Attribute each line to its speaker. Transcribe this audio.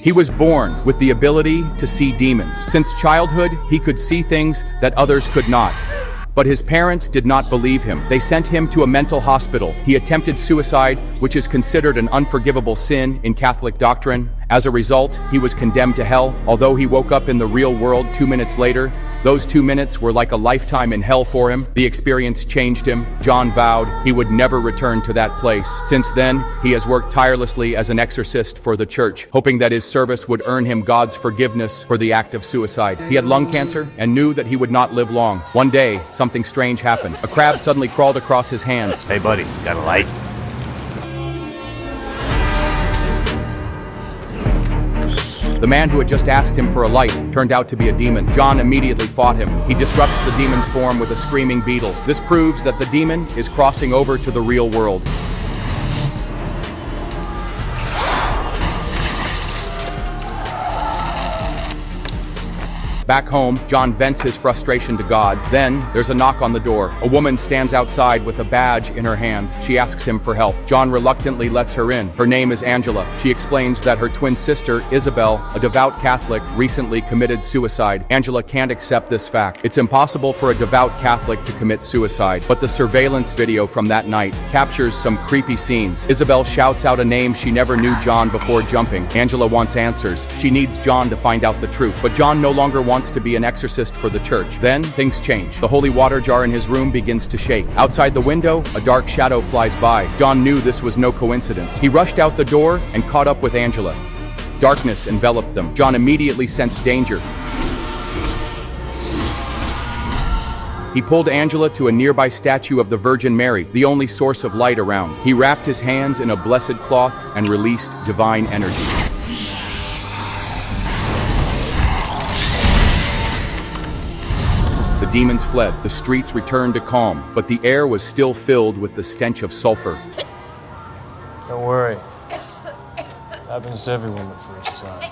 Speaker 1: He was born with the ability to see demons. Since childhood, he could see things that others could not. But his parents did not believe him. They sent him to a mental hospital. He attempted suicide, which is considered an unforgivable sin in Catholic doctrine. As a result, he was condemned to hell. Although he woke up in the real world 2 minutes later, those 2 minutes were like a lifetime in hell for him. The experience changed him. John vowed he would never return to that place. Since then, he has worked tirelessly as an exorcist for the church, hoping that his service would earn him God's forgiveness for the act of suicide. He had lung cancer and knew that he would not live long. One day, something strange happened. A crab suddenly crawled across his hand.
Speaker 2: Hey buddy, got a light?
Speaker 1: The man who had just asked him for a light turned out to be a demon. John immediately fought him. He disrupts the demon's form with a screaming beetle. This proves that the demon is crossing over to the real world. Back home, John vents his frustration to God. Then, there's a knock on the door. A woman stands outside with a badge in her hand. She asks him for help. John reluctantly lets her in. Her name is Angela. She explains that her twin sister, Isabel, a devout Catholic, recently committed suicide. Angela can't accept this fact. It's impossible for a devout Catholic to commit suicide, but the surveillance video from that night captures some creepy scenes. Isabel shouts out a name she never knew John before jumping. Angela wants answers. She needs John to find out the truth, but John no longer wants to be an exorcist for the church. Then, things change. The holy water jar in his room begins to shake. Outside the window, a dark shadow flies by. John knew this was no coincidence. He rushed out the door and caught up with Angela. Darkness enveloped them. John immediately sensed danger. He pulled Angela to a nearby statue of the Virgin Mary, the only source of light around. He wrapped his hands in a blessed cloth and released divine energy. The demons fled. The streets returned to calm, but the air was still filled with the stench of sulfur.
Speaker 3: Don't worry. Happens to everyone the first time.